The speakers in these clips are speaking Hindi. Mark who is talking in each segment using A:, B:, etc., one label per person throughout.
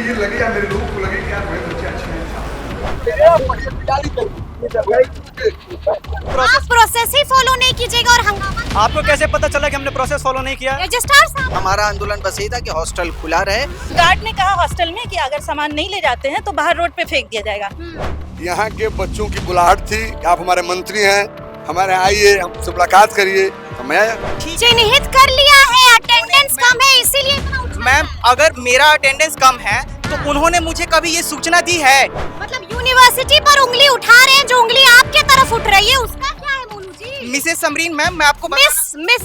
A: ये लगे या मेरे लोगों को लगे कि यार मेरे बच्चे अच्छे हैं।
B: आप प्रोसेस ही फॉलो नहीं कीजिएगा और हंगामा।
C: आपको कैसे पता चला कि हमने प्रोसेस फॉलो नहीं किया?
B: रजिस्ट्रार साहब,
D: हमारा आंदोलन बस यही था कि हॉस्टल खुला रहे।
E: गार्ड ने कहा हॉस्टल में कि अगर सामान नहीं ले जाते हैं तो बाहर रोड पे फेंक दिया जाएगा।
A: यहाँ के बच्चों की बुलाहट थी, आप हमारे मंत्री हैं, हमारे आइए, हमसे मुलाकात करिए, तो मैं आया।
B: चिन्हित कर लिया है, अटेंडेंस कम है इसीलिए इतना उठा
C: मैम, अगर मेरा अटेंडेंस कम है तो उन्होंने मुझे कभी ये सूचना दी है?
B: मतलब यूनिवर्सिटी पर उंगली उठा रहे हैं, जो उंगली आपके तरफ उठ रही है उसका क्या है मोनू जी?
C: मिसेस समरीन मैम, मैं आपको
B: मिस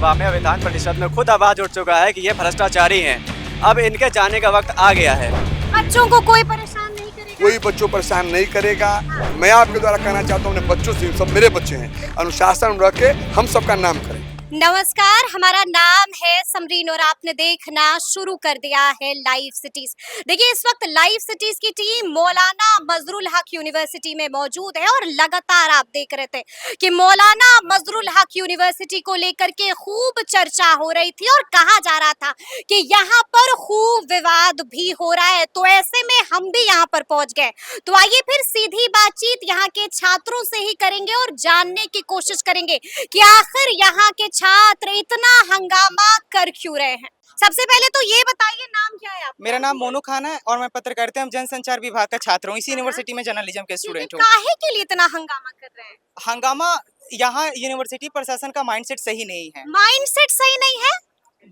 C: वामिया विधान परिषद में खुद आवाज उठ चुका है कि ये भ्रष्टाचारी हैं। अब इनके जाने का वक्त आ गया है।
B: बच्चों को कोई परेशान नहीं करेगा।
A: कोई बच्चों परेशान नहीं करेगा। मैं आपके द्वारा कहना चाहता हूँ, अपने बच्चों से, सब मेरे बच्चे हैं, अनुशासन रख के हम सबका नाम करें।
B: नमस्कार, हमारा नाम है समरीन और आपने देखना शुरू कर दिया है लाइव सिटीज। देखिए, इस वक्त लाइव सिटीज की टीम मौलाना मजरुल हक यूनिवर्सिटी में मौजूद है और लगातार आप देख रहे थे कि मौलाना मजरुल हक यूनिवर्सिटी को लेकर के खूब चर्चा हो रही थी और कहा जा रहा था कि यहाँ पर खूब विवाद भी हो रहा है। तो ऐसे में हम भी यहाँ पर पहुंच गए। तो आइए फिर सीधी बातचीत यहाँ के छात्रों से ही करेंगे और जानने की कोशिश करेंगे कि आखिर यहाँ के छात्र इतना हंगामा कर क्यों रहे हैं। सबसे पहले तो ये बताइए, नाम क्या है आपका?
C: मेरा नाम मोनू खान है और मैं पत्रकारिता एवं जनसंचार विभाग का छात्र हूँ। इसी यूनिवर्सिटी में जर्नलिज्म के स्टूडेंट हूँ।
B: काहे के लिए इतना हंगामा कर रहे हैं?
C: हंगामा, यहाँ यूनिवर्सिटी प्रशासन का माइंडसेट सही नहीं है।
B: माइंडसेट सही नहीं है?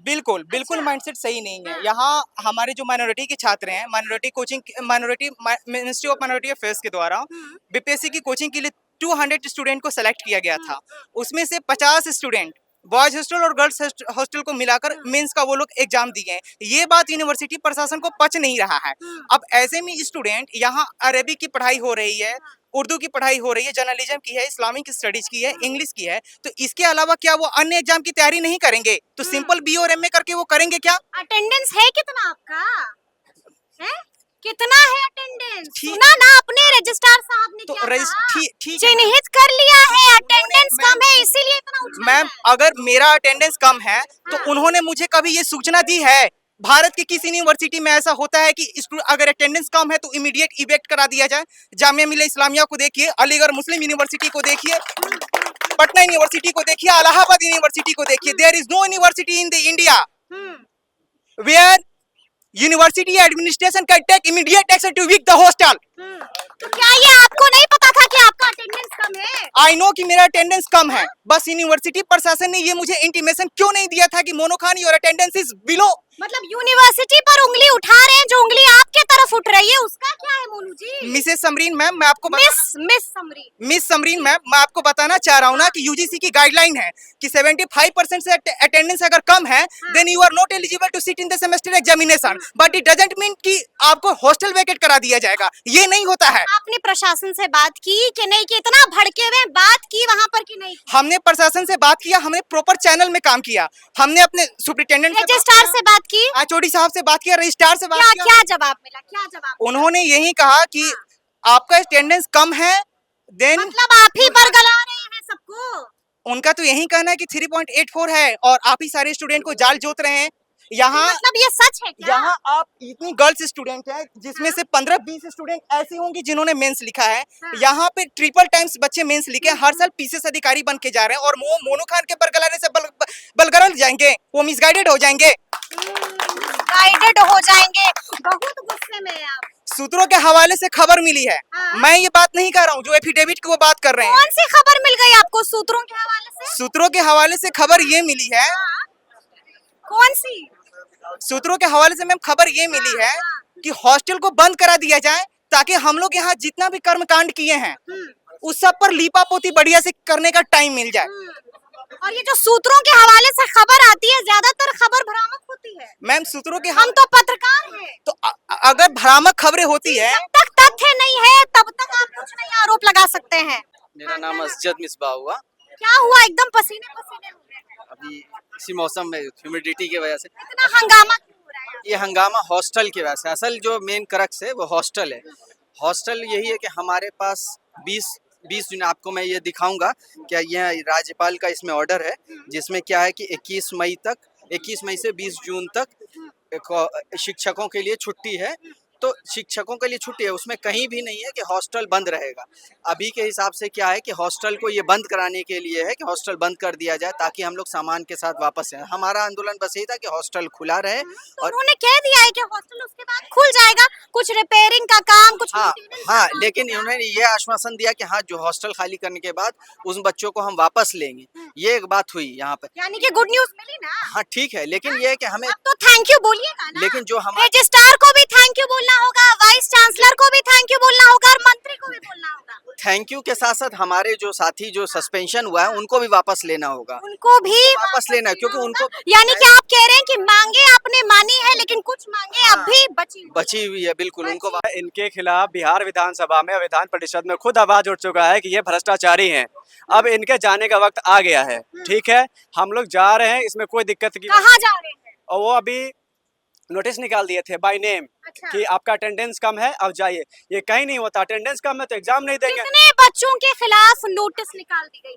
C: बिल्कुल माइंडसेट सही नहीं है। यहाँ हमारे जो माइनॉरिटी के छात्र हैं, मिनिस्ट्री ऑफ माइनॉरिटी अफेयर्स के द्वारा बीपीएससी की कोचिंग के लिए 200 स्टूडेंट को सेलेक्ट किया गया था। उसमें से 50 स्टूडेंट बॉयज हॉस्टल और गर्ल्स हॉस्टल को मिलाकर मेंस का वो लोग एग्जाम दिए हैं। ये बात यूनिवर्सिटी प्रशासन को पच नहीं रहा है। अब ऐसे में स्टूडेंट यहाँ अरबी की पढ़ाई हो रही है, उर्दू की पढ़ाई हो रही है, जर्नलिज्म की है, इस्लामिक स्टडीज की है, इंग्लिश की है, तो इसके अलावा क्या वो अन्य एग्जाम की तैयारी नहीं करेंगे? तो सिंपल बी और एमए करके वो करेंगे क्या?
B: अटेंडेंस है कितना आपका? है कितना है अटेंडेंस? सुना ना अपने रजिस्ट्रार साहब ने
C: तो
B: क्या कहा?
C: ठीक
B: चिन्हित कर लिया है, अटेंडेंस कम है इसीलिए इतना उठा
C: मैम, अगर मेरा अटेंडेंस कम है तो उन्होंने मुझे कभी ये सूचना दी है? भारत की किसी यूनिवर्सिटी में ऐसा होता है कि अगर अटेंडेंस कम है तो इमीडिएट इवेक्ट करा दिया जाए? जामिया मिल्लिया इस्लामिया को देखिए, अलीगढ़ मुस्लिम यूनिवर्सिटी को देखिए, पटना यूनिवर्सिटी को देखिए, इलाहाबाद यूनिवर्सिटी को देखिए। There is no university in the India where university administration can take immediate action to evict the hostel.
B: तो क्या ये आपको नहीं पता था कि आपका अटेंडेंस कम है?
C: आई नो कि मेरा अटेंडेंस कम है, बस यूनिवर्सिटी प्रशासन ने ये मुझे इंटीमेशन क्यों नहीं दिया था कि Monu Khan your attendance is below?
B: मतलब यूनिवर्सिटी पर उंगली उठा रहे हैं, जो उंगली आपके तरफ उठ रही है उसका क्या है मोनू जी?
C: मिसेस समरीन मैम, मैं आपको मिस समरीन मैम, मैं आपको बताना चाह रहा हूँ ना कि यूजीसी की गाइडलाइन है कि 75% से अटेंडेंस अगर कम है then you are not eligible to sit in the semester examination, but it doesn't mean कि आपको हॉस्टल वेकेट करा दिया जाएगा। ये नहीं होता है।
B: आपने प्रशासन से बात की कि नहीं, कि इतना भड़के हुए बात की वहाँ पर कि नहीं?
C: हमने प्रशासन से बात किया, हमने प्रॉपर चैनल में काम किया, हमने अपने सुपरिटेंडेंट
B: रजिस्ट्रार से बात की,
C: एचओडी साहब से बात किया, रजिस्ट्रार से बात किया।
B: क्या जवाब मिला? क्या जवाब?
C: उन्होंने यही कहा कि आपका अटेंडेंस कम है, देन
B: मतलब आप ही बरगला रहे हैं सबको।
C: उनका तो यही कहना है कि 3.84 है और आप ही सारे स्टूडेंट को जाल जोत रहे हैं। यहाँ
B: मतलब ये सच है क्या?
C: यहाँ आप इतनी गर्ल्स स्टूडेंट हैं जिसमें से 15-20 स्टूडेंट ऐसे होंगे जिन्होंने मेंस लिखा है। यहाँ पे ट्रिपल टाइम्स बच्चे मेंस लिखे, हर साल पीसीएस अधिकारी बन के जा रहे हैं और वो मोनू खान के बरगलाने से बलगरल जाएंगे, वो मिसगाइडेड हो जाएंगे।
B: गाइडेड हो जाएंगे। बहुत गुस्से में हैं आप।
C: सूत्रों के हवाले से खबर मिली है, मैं ये बात नहीं कर रहा हूँ, जो एफिडेविट की वो बात कर रहे हैं।
B: कौन सी खबर मिल गई आपको सूत्रों के हवाले से?
C: सूत्रों के हवाले से खबर ये मिली है,
B: कौन सी?
C: सूत्रों के हवाले से मैम खबर ये मिली है कि हॉस्टल को बंद करा दिया जाए ताकि हम लोग यहाँ जितना भी कर्मकांड किए हैं उस सब पर लीपा पोती बढ़िया से करने का टाइम मिल जाए।
B: और ये जो सूत्रों के हवाले से खबर आती है, ज्यादातर खबर भ्रामक होती है।
C: मैम सूत्रों के
B: हम तो पत्रकार हैं।
C: तो अगर भ्रामक खबरें होती है,
B: जब तक तथ्य नहीं है तब तक आप कुछ नहीं आरोप लगा सकते हैं।
D: मेरा नाम असजद मिसबा हुआ।
B: क्या हुआ? एकदम पसीने पसीने हो गए।
D: अभी इसी मौसम में ह्यूमिडिटी की वजह से
B: इतना हंगामा क्यों हो रहा है?
D: ये हंगामा हॉस्टल की वजह से। असल जो मेन क्रक्स है वो हॉस्टल है। हॉस्टल यही है कि हमारे पास 20 दिन, आपको मैं ये दिखाऊंगा क्या, यह राज्यपाल का इसमें ऑर्डर है जिसमें क्या है कि 21 मई से 20 जून तक शिक्षकों के लिए छुट्टी है, तो शिक्षकों के लिए छुट्टी है, उसमें कहीं भी नहीं है कि हॉस्टल बंद रहेगा। अभी के हिसाब से क्या है कि हॉस्टल को ये बंद कराने के लिए है कि हॉस्टल बंद कर दिया जाए ताकि हम लोग सामान के साथ वापस आए। हमारा आंदोलन बस यही था कि हॉस्टल खुला रहे।
B: तो
D: और
B: उन्होंने कह दिया है कि हॉस्टल उसके बाद खुल जाएगा, कुछ रिपेयरिंग का काम, कुछ
D: हाँ
B: maintenance का
D: हाँ,
B: काम
D: लेकिन
B: होगा।
D: उन्होंने ये आश्वासन दिया कि हाँ, जो हॉस्टल खाली करने के बाद उन बच्चों को हम वापस लेंगे। ये एक बात हुई यहाँ पे।
B: यानी कि गुड न्यूज मिली ना।
D: हाँ ठीक है, लेकिन ये है कि हमें,
B: अब तो थैंक यू बोलिएगा ना।
D: लेकिन जो हम
B: रजिस्ट्रार को भी थैंक यू बोलना होगा, वाइस चांसलर को भी थैंक यू बोलना होगा और मंत्री को भी बोलना होगा।
D: थैंक यू के साथ साथ हमारे जो साथी जो सस्पेंशन हुआ है उनको भी वापस लेना होगा।
B: उनको भी
D: वापस लेना है, क्योंकि उनको
B: यानी कि आप कह रहे हैं कि मांगे आपने मानी है, लेकिन कुछ मांगे अब भी
D: बची हुई है, बिल्कुल उनको
F: इनके खिलाफ बिहार विधानसभा में विधान परिषद में खुद आवाज उठ चुका है कि ये भ्रष्टाचारी हैं। अब इनके जाने का वक्त आ गया है। ठीक है, हम लोग जा रहे हैं, इसमें कोई दिक्कत की
B: कहाँ जा रहे हैं?
F: और वो अभी नोटिस निकाल दिए थे बाय नेम
B: अच्छा।
F: कि आपका अटेंडेंस कम है, अब जाइए। ये कहीं नहीं होता, अटेंडेंस कम है तो एग्जाम नहीं देंगे।
B: कितने बच्चों के खिलाफ नोटिस निकाल दी गई?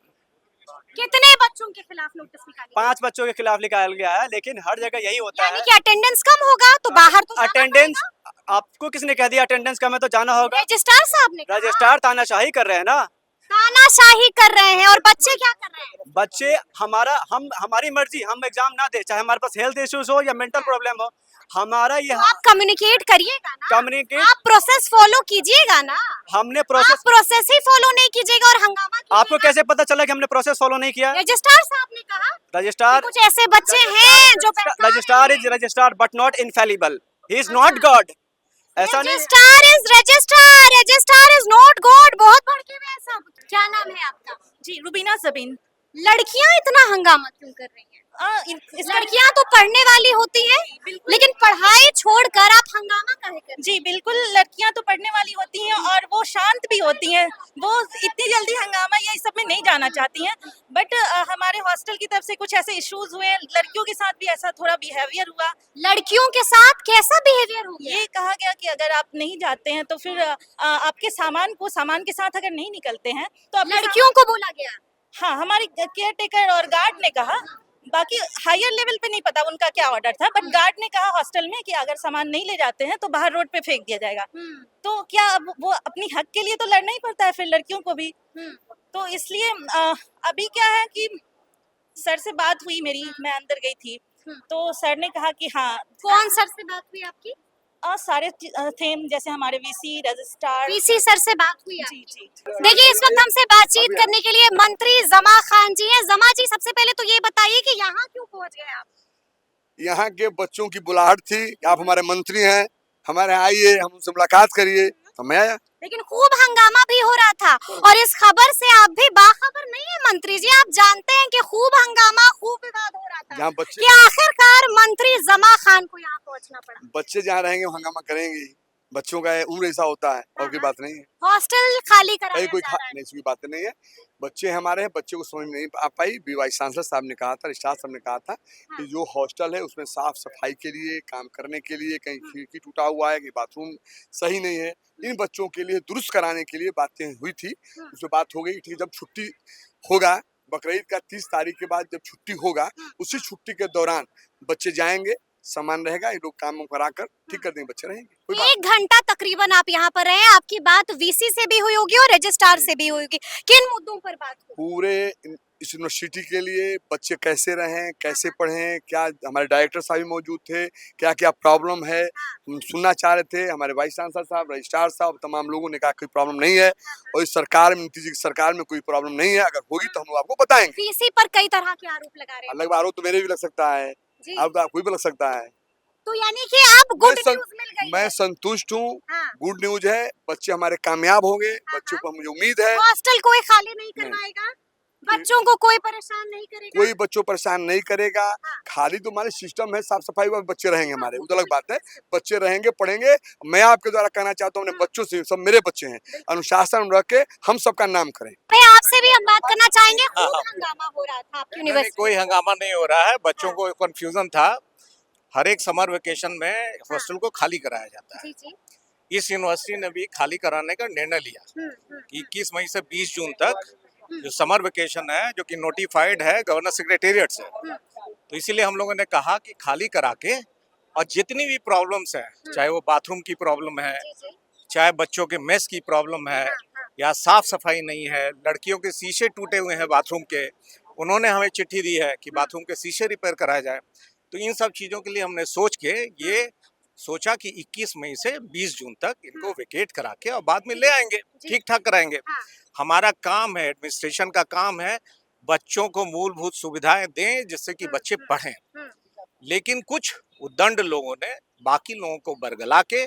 B: कितने बच्चों के खिलाफ नोटिस निकाली?
F: 5 बच्चों के खिलाफ निकाल गया है, लेकिन हर जगह यही होता
B: यानी
F: है।
B: कि अटेंडेंस कम होगा तो बाहर तो जाना
F: अटेंडेंस,
B: पड़ेगा।
F: आपको किसने कह दिया अटेंडेंस कम है तो जाना होगा?
B: रजिस्ट्रार साहब ने कहा।
F: रजिस्ट्रार तानाशाही कर रहे हैं ना।
B: तानाशाही कर रहे हैं और बच्चे क्या कर रहे हैं?
F: बच्चे हमारी मर्जी, हम एग्जाम ना दे, चाहे हमारे पास हेल्थ इश्यूज हो या मेंटल प्रॉब्लम हो, हमारा ये
B: आप कम्युनिकेट करिएगा ना।
F: कम्युनिकेट,
B: आप प्रोसेस फॉलो कीजिएगा ना।
F: हमने
B: आप
F: प्रोसेस,
B: प्रोसेस ही फॉलो नहीं कीजिएगा और हंगामा कीजिएगा।
F: आपको कैसे पता चला कि हमने प्रोसेस फॉलो नहीं किया?
B: रजिस्ट्रार साहब ने कहा
F: रजिस्ट्रार,
B: कुछ ऐसे बच्चे हैं जो
F: registrar is registrar but not infallible, he is not God. ऐसा नहीं,
B: रजिस्ट्रार इज नॉट गॉड। बहुत भड़के हुए हैं सब। क्या नाम है आपका?
E: जी, रुबीना ज़बीन।
B: लड़कियां इतना हंगामा क्यों कर रही हैं? लड़कियां तो पढ़ने वाली होती हैं, लेकिन पढ़ाई छोड़कर आप हंगामा काहे कर रही हैं?
E: जी बिल्कुल, लड़कियां तो पढ़ने वाली होती हैं और वो शांत भी होती हैं, वो इतनी जल्दी हंगामा या इस सब में नहीं जाना चाहती हैं। बट हमारे हॉस्टल की तरफ से कुछ ऐसे इश्यूज हुए, लड़कियों के साथ भी ऐसा थोड़ा बिहेवियर हुआ।
B: लड़कियों के साथ कैसा बिहेवियर हो गया?
E: ये कहा गया कि अगर आप नहीं जाते हैं तो फिर आपके सामान के साथ अगर नहीं निकलते हैं तो अपने
B: लड़कियों को बोला गया?
E: हाँ, हमारी केयर टेकर और गार्ड ने कहा। बाकी हायर लेवल पे नहीं पता उनका क्या ऑर्डर था, बट गार्ड ने कहा हॉस्टल में कि अगर सामान नहीं ले जाते हैं तो बाहर रोड पे फेंक दिया जाएगा। तो क्या अब वो अपनी हक के लिए तो लड़ना ही पड़ता है फिर लड़कियों को भी। तो इसलिए अभी क्या है कि सर से बात हुई मेरी, मैं अंदर गई थी तो सर ने कहा कि हाँ।
B: कौन सर से बात हुई आपकी?
E: सारे थे, जैसे हमारे वीसी, रजिस्ट्रार।
B: वीसी सर से बात हुई
E: जी जी।
B: देखिए, इस वक्त हमसे बातचीत करने के लिए मंत्री जमा खान जी हैं। जमा जी, सबसे पहले तो ये बताइए कि यहाँ क्यों पहुँच गए आप?
A: यहाँ के बच्चों की बुलाहट थी कि आप हमारे मंत्री हैं, हमारे यहाँ आइए, हम उनसे मुलाकात करिए, तो मैं आया।
B: लेकिन खूब हंगामा भी हो रहा था और इस खबर से आप भी बाखबर नहीं है मंत्री जी। आप जानते हैं कि खूब हंगामा, खूब विवाद हो रहा था
A: जहाँ बच्चे,
B: कि आखिरकार मंत्री जमा खान को यहाँ पहुँचना पड़ा।
A: बच्चे जहाँ रहेंगे वो हंगामा करेंगे ही। बच्चों का उम्र ऐसा होता है, और कोई बात नहीं है।
B: हॉस्टल खाली कराया
A: कहीं कोई
B: जा रहा है।
A: नहीं, ऐसी कोई बात नहीं है। बच्चे हमारे हैं, बच्चे को समझ में नहीं आ पाई। वाइस चांसलर साहब ने कहा था, रजिस्ट्रार साहब ने कहा था कि जो हॉस्टल है उसमें साफ सफाई के लिए, काम करने के लिए, कहीं खिड़की टूटा हुआ है, कि बाथरूम सही नहीं है, इन बच्चों के लिए दुरुस्त कराने के लिए बातें हुई थी। उसमें बात हो गई कि जब छुट्टी होगा, बकरीद का 30 तारीख के बाद जब छुट्टी होगा, उसी छुट्टी के दौरान बच्चे जाएंगे, सामान रहेगा, ये लोग काम कराकर ठीक कर देंगे, बच्चे रहेंगे। कोई बात
B: 1 घंटा तकरीबन आप यहाँ पर रहे। आपकी बात वीसी से भी हुई होगी और रजिस्ट्रार से भी हुई होगी। किन मुद्दों पर बात हुई?
A: पूरे इस यूनिवर्सिटी के लिए बच्चे कैसे रहें, कैसे पढ़ें, क्या हमारे डायरेक्टर साहब भी मौजूद थे, क्या क्या प्रॉब्लम है हम सुनना चाह रहे थे। हमारे वाइस चांसलर साहब, रजिस्ट्रार साहब, तमाम लोगों ने कहा कोई प्रॉब्लम नहीं है और इस सरकार में, नीतीश की सरकार में कोई प्रॉब्लम नहीं है। अगर होगी तो हम लोग आपको बताएंगे।
B: वीसी पर कई तरह के आरोप लगा रहे हैं।
A: अलग आरोप तो मेरे भी लग सकता है,
B: जी।
A: अब कोई भी लग सकता है।
B: तो यानी कि आप गुड न्यूज़ मिल गई
A: मैं
B: है।
A: संतुष्ट हूँ,
B: हाँ।
A: गुड न्यूज है, बच्चे हमारे कामयाब होंगे, बच्चों को मुझे उम्मीद है।
B: हॉस्टल कोई खाली नहीं करवाएगा, बच्चों को कोई परेशान नहीं करेगा,
A: कोई बच्चों परेशान नहीं करेगा। खाली तो हमारे सिस्टम है, साफ सफाई वाले बच्चे रहेंगे हमारे, वो तो अलग बात है। बच्चे रहेंगे, पढ़ेंगे। मैं आपके द्वारा कहना चाहता हूँ, अपने बच्चों से, सब मेरे बच्चे हैं, अनुशासन रख के हम सबका नाम करें।
B: मैं आपसे भी हम बात करना चाहेंगे। खूब हंगामा हो रहा था आपकी यूनिवर्सिटी।
G: कोई हंगामा नहीं हो रहा है, बच्चों को कंफ्यूजन था। हर एक समर वेकेशन में हॉस्टल को खाली कराया जाता है।
B: जी जी।
G: इस यूनिवर्सिटी ने भी खाली कराने का निर्णय लिया कि 21 मई से 20 जून तक जो समर वेकेशन है, जो कि नोटिफाइड है गवर्नर सेक्रेटेरिएट से, तो इसीलिए हम लोगों ने कहा कि खाली करा के और जितनी भी प्रॉब्लम्स हैं, चाहे वो बाथरूम की प्रॉब्लम है,
B: जी जी
G: चाहे बच्चों के मेस की प्रॉब्लम है, या साफ सफाई नहीं है, लड़कियों के शीशे टूटे हुए हैं बाथरूम के, उन्होंने हमें चिट्ठी दी है कि बाथरूम के शीशे रिपेयर कराए जाए। तो इन सब चीज़ों के लिए हमने सोच के ये सोचा कि 21 मई से 20 जून तक इनको वेकेट करा के और बाद में ले आएंगे, ठीक ठाक कराएंगे। हमारा काम है, एडमिनिस्ट्रेशन का काम है, बच्चों को मूलभूत सुविधाएं दें जिससे कि बच्चे पढ़ें। लेकिन कुछ उद्दंड लोगों ने बाकी लोगों को बरगला के,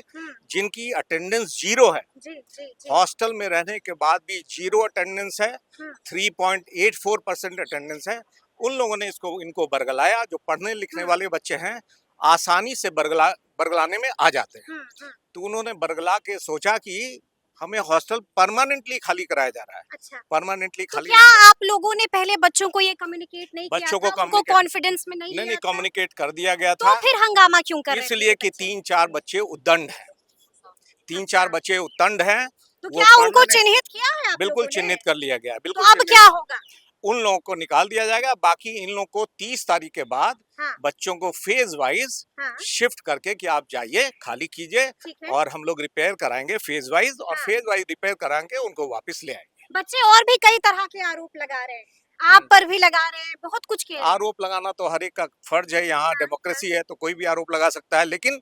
G: जिनकी अटेंडेंस जीरो है,
B: जी जी जी
G: हॉस्टल में रहने के बाद भी जीरो अटेंडेंस है, 3.84% अटेंडेंस है, उन लोगों ने इनको बरगलाया। जो पढ़ने लिखने वाले बच्चे हैं आसानी से बरगलाने में आ जाते हैं। तो उन्होंने बरगला के सोचा कि हमें हॉस्टल परमानेंटली खाली कराया जा रहा है।
B: अच्छा,
G: परमानेंटली
B: तो
G: खाली
B: क्या आप लोगों ने पहले बच्चों को ये कम्युनिकेट नहीं किया
G: बच्चों को
B: था? उनको
G: communicate-
B: कॉन्फिडेंस में नहीं
G: नहीं
B: लिया था?
G: कम्युनिकेट कर दिया गया
B: तो
G: था,
B: फिर हंगामा क्यों कर रहे थे
G: इसलिए
B: ये
G: कि
B: बच्चे?
G: 3-4 बच्चे उद्दंड हैं, 3-4 बच्चे उद्दंड हैं।
B: तो
G: वो
B: क्या उनको
G: पढ़ने-
B: चिन्हित किया है आप
G: बिल्कुल
B: लोगों ने?
G: चिन्हित कर लिया गया है,
B: तो
G: बिल्कुल
B: अब
G: चिन्हित।
B: क्या होगा?
G: उन लोगों को निकाल दिया जाएगा। बाकी इन लोगों को 30 तारीख के बाद
B: हाँ।
G: बच्चों को फेज वाइज
B: हाँ।
G: शिफ्ट करके कि आप जाइए, खाली कीजिए,
B: ठीक है।
G: और हम लोग रिपेयर कराएंगे फेज वाइज, और
B: हाँ।
G: फेज वाइज रिपेयर कराएंगे उनको वापस ले आएंगे।
B: बच्चे और भी कई तरह के आरोप लगा रहे हैं, आप पर भी लगा रहे हैं, बहुत कुछ कह रहे हैं।
G: आरोप लगाना तो हर एक का फर्ज है, यहाँ डेमोक्रेसी है तो कोई भी आरोप लगा सकता है। लेकिन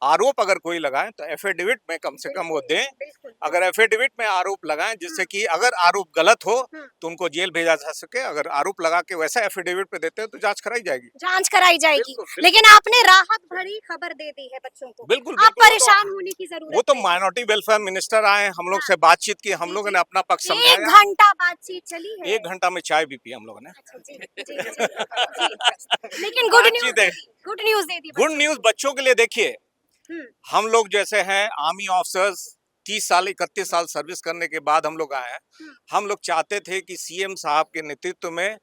G: आरोप अगर कोई लगाए तो एफिडेविट में कम से कम वो दें।
B: बिल्कुल।
G: अगर एफिडेविट में आरोप लगाएं जिससे कि अगर आरोप गलत हो तो उनको जेल भेजा जा सके, अगर आरोप लगा के वैसा एफिडेविट पे देते हैं तो जांच कराई जाएगी।
B: जांच कराई जाएगी।
G: बिल्कुल, बिल्कुल।
B: लेकिन आपने राहत भरी खबर दे दी है बच्चों को।
G: बिल्कुल,
B: आप
G: बिल्कुल,
B: परेशान होने की जरूरत
G: वो तो
B: नहीं।
G: माइनॉरिटी वेलफेयर मिनिस्टर आए, हम लोग से बातचीत की, हम
B: जी,
G: लोगों
B: जी।
G: ने अपना पक्ष
B: 1
G: समझाया।
B: घंटा बातचीत चली है।
G: 1 घंटा में चाय भी पी हम लोगों ने।
B: अच्छा, जी, जी, जी, जी। लेकिन गुड न्यूज
G: बातचीत है।
B: गुड न्यूज दे दी
G: गुड
B: बच्चों
G: न्यूज
B: को।
G: बच्चों के लिए देखिए,
B: हम्म,
G: हम लोग जैसे हैं आर्मी ऑफिसर्स, 30 साल 31 साल सर्विस करने के बाद हम लोग आए हैं। हम लोग चाहते थे कि सीएम साहब के नेतृत्व में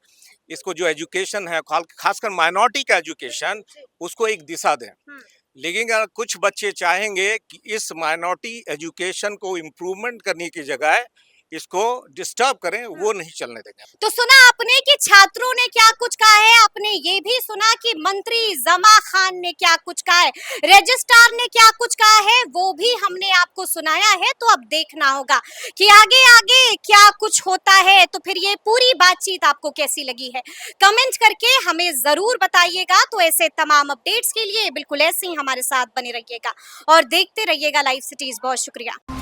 G: इसको जो एजुकेशन है, खासकर माइनॉरिटी का एजुकेशन, उसको एक दिशा दें। लेकिन अगर कुछ बच्चे चाहेंगे कि इस माइनॉरिटी एजुकेशन को इम्प्रूवमेंट करने की जगह इसको डिस्टर्ब करें, वो नहीं चलने देंगे।
B: तो सुना आपने कि छात्रों ने क्या कुछ कहा है, आपने ये भी सुना कि मंत्री जमा खान ने क्या कुछ कहा है, रजिस्ट्रार ने क्या कुछ कहा है, वो भी हमने आपको सुनाया है। तो अब देखना होगा कि आगे आगे क्या कुछ होता है। तो फिर ये पूरी बातचीत आपको कैसी लगी है, कमेंट करके हमें जरूर बताइएगा। तो ऐसे तमाम अपडेट्स के लिए बिल्कुल ऐसे ही हमारे साथ बने रहिएगा और देखते रहिएगा लाइव सिटीज। बहुत शुक्रिया।